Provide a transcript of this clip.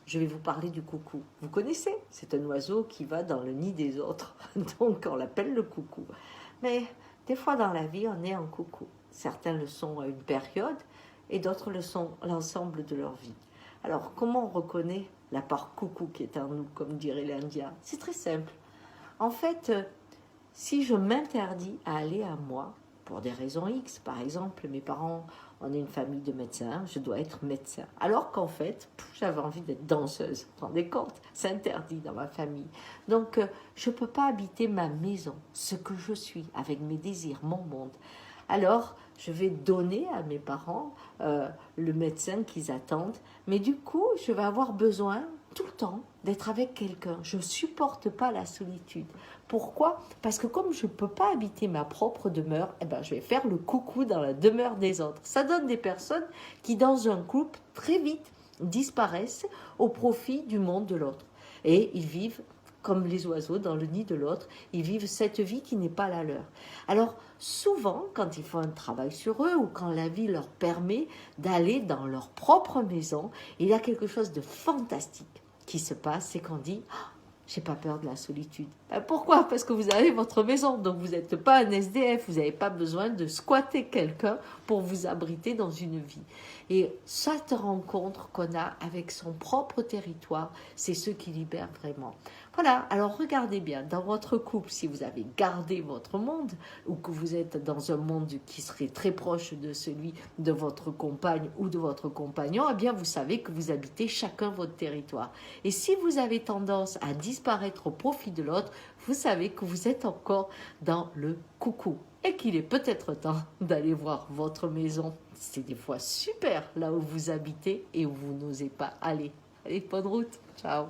je vais vous parler du coucou. Vous connaissez, c'est un oiseau qui va dans le nid des autres, donc on l'appelle le coucou. Mais des fois dans la vie, on est en coucou. Certains le sont à une période et d'autres le sont l'ensemble de leur vie. Alors, comment on reconnaît la part coucou qui est en nous, comme dirait l'Indien? C'est très simple. En fait, si je m'interdis à aller à moi, pour des raisons X, par exemple, mes parents, on est une famille de médecins, je dois être médecin. Alors qu'en fait, j'avais envie d'être danseuse, vous vous rendez compte? C'est interdit dans ma famille. Donc, je ne peux pas habiter ma maison, ce que je suis, avec mes désirs, mon monde. Alors, je vais donner à mes parents le médecin qu'ils attendent, mais du coup, je vais avoir besoin tout le temps d'être avec quelqu'un. Je ne supporte pas la solitude. Pourquoi? Parce que comme je ne peux pas habiter ma propre demeure, eh ben, je vais faire le coucou dans la demeure des autres. Ça donne des personnes qui, dans un couple, très vite disparaissent au profit du monde de l'autre. Et ils vivent comme les oiseaux dans le nid de l'autre, ils vivent cette vie qui n'est pas la leur. Alors, souvent, quand ils font un travail sur eux ou quand la vie leur permet d'aller dans leur propre maison, il y a quelque chose de fantastique qui se passe, c'est qu'on dit oh, j'ai pas peur de la solitude. Pourquoi? Parce que vous avez votre maison, donc vous n'êtes pas un SDF, vous n'avez pas besoin de squatter quelqu'un pour vous abriter dans une vie. Et cette rencontre qu'on a avec son propre territoire, c'est ce qui libère vraiment. Voilà, alors regardez bien, dans votre couple, si vous avez gardé votre monde, ou que vous êtes dans un monde qui serait très proche de celui de votre compagne ou de votre compagnon, eh bien vous savez que vous habitez chacun votre territoire. Et si vous avez tendance à disparaître au profit de l'autre, vous savez que vous êtes encore dans le coucou. Et qu'il est peut-être temps d'aller voir votre maison. C'est des fois super là où vous habitez et où vous n'osez pas aller. Allez, bonne route. Ciao.